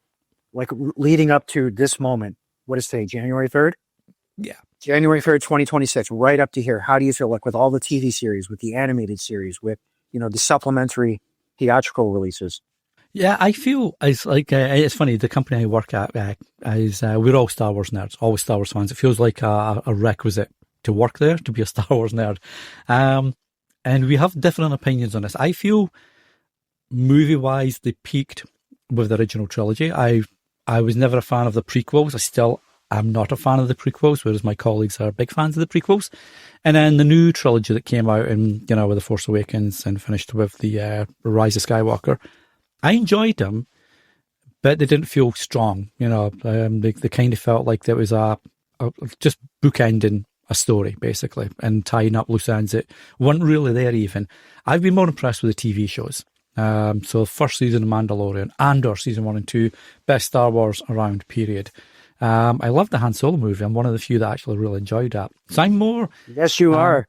Leading up to this moment, what is today, January 3rd? Yeah. January 3rd, 2026, right up to here. How do you feel with all the TV series, with the animated series, with, the supplementary theatrical releases? Yeah, I feel it's funny. The company I work at we're all Star Wars nerds, always Star Wars fans. It feels like a requisite to work there, to be a Star Wars nerd. And we have different opinions on this. I feel movie-wise, they peaked with the original trilogy. I was never a fan of the prequels. I still am not a fan of the prequels, whereas my colleagues are big fans of the prequels. And then the new trilogy that came out with The Force Awakens and finished with the Rise of Skywalker, I enjoyed them, but they didn't feel strong. They kind of felt like there was a just bookending a story, basically, and tying up loose ends that weren't really there even. I've been more impressed with the TV shows. So first season of Mandalorian, Andor season 1 and 2, best Star Wars around, period. I love the Han Solo movie. I'm one of the few that actually really enjoyed that. So I'm more... Yes, you are.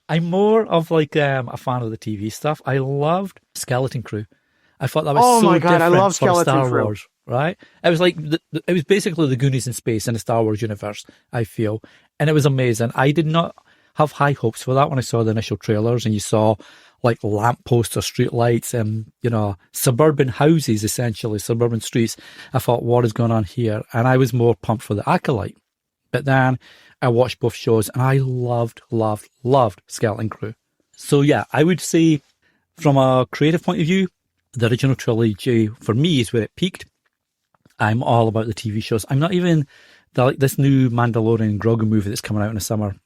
I'm more of like a fan of the TV stuff. I loved Skeleton Crew. I thought that was so my God, I different love for Skeleton Star Crew. Wars, right? It was like it was basically the Goonies in space in the Star Wars universe, I feel, and it was amazing. I did not have high hopes for that when I saw the initial trailers, and you saw like lampposts or street lights and suburban houses, essentially suburban streets. I thought, what is going on here? And I was more pumped for the Acolyte, but then I watched both shows and I loved Skeleton Crew. So yeah, I would say from a creative point of view, the original trilogy for me is where it peaked. I'm all about the TV shows. I'm not even this new Mandalorian Grogu movie that's coming out in the summer.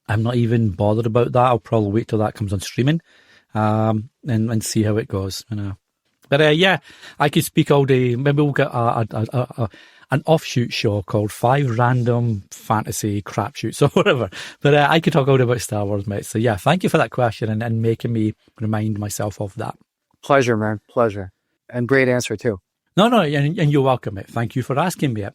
I'm not even bothered about that. I'll probably wait till that comes on streaming, and see how it goes. But yeah, I could speak all day. Maybe we'll get an offshoot show called 5 Random Fantasy Crapshoots or whatever. But I could talk all day about Star Wars, mate. So yeah, thank you for that question and making me remind myself of that. Pleasure, man. Pleasure. And great answer, too. No, and you're welcome, mate. Thank you for asking me it.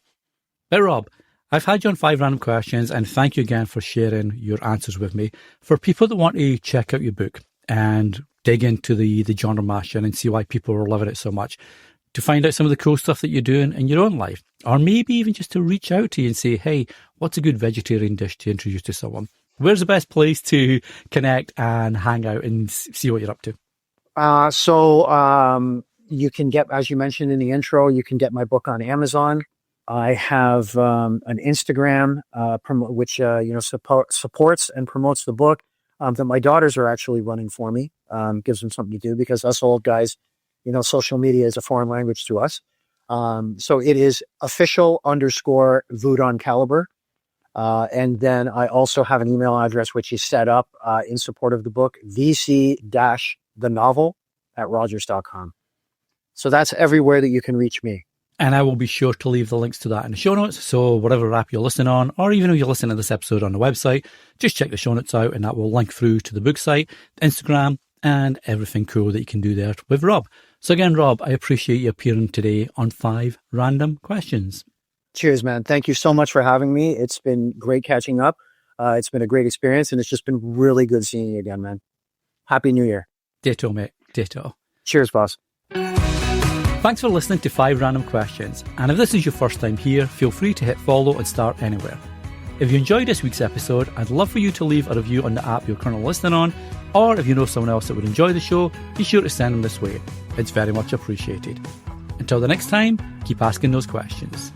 But Rob, I've had you on 5 Random Questions, and thank you again for sharing your answers with me. For people that want to check out your book and dig into the genre mashing and see why people are loving it so much, to find out some of the cool stuff that you're doing in your own life, or maybe even just to reach out to you and say, hey, what's a good vegetarian dish to introduce to someone? Where's the best place to connect and hang out and see what you're up to? So you can get, as you mentioned in the intro, you can get my book on Amazon. I have an Instagram which supports and promotes the book that my daughters are actually running for me. Gives them something to do because us old guys, social media is a foreign language to us. So it is official_Voudon Caliber. And then I also have an email address which is set up in support of the book, vc-thenovel@rogers.com. So that's everywhere that you can reach me. And I will be sure to leave the links to that in the show notes. So whatever app you're listening on, or even if you're listening to this episode on the website, just check the show notes out and that will link through to the book site, Instagram, and everything cool that you can do there with Rob. So again, Rob, I appreciate you appearing today on 5 Random Questions. Cheers, man. Thank you so much for having me. It's been great catching up. It's been a great experience, and it's just been really good seeing you again, man. Happy New Year. Ditto, mate. Ditto. Cheers, boss. Thanks for listening to 5 Random Questions. And if this is your first time here, feel free to hit follow and start anywhere. If you enjoyed this week's episode, I'd love for you to leave a review on the app you're currently listening on, or if you know someone else that would enjoy the show, be sure to send them this way. It's very much appreciated. Until the next time, keep asking those questions.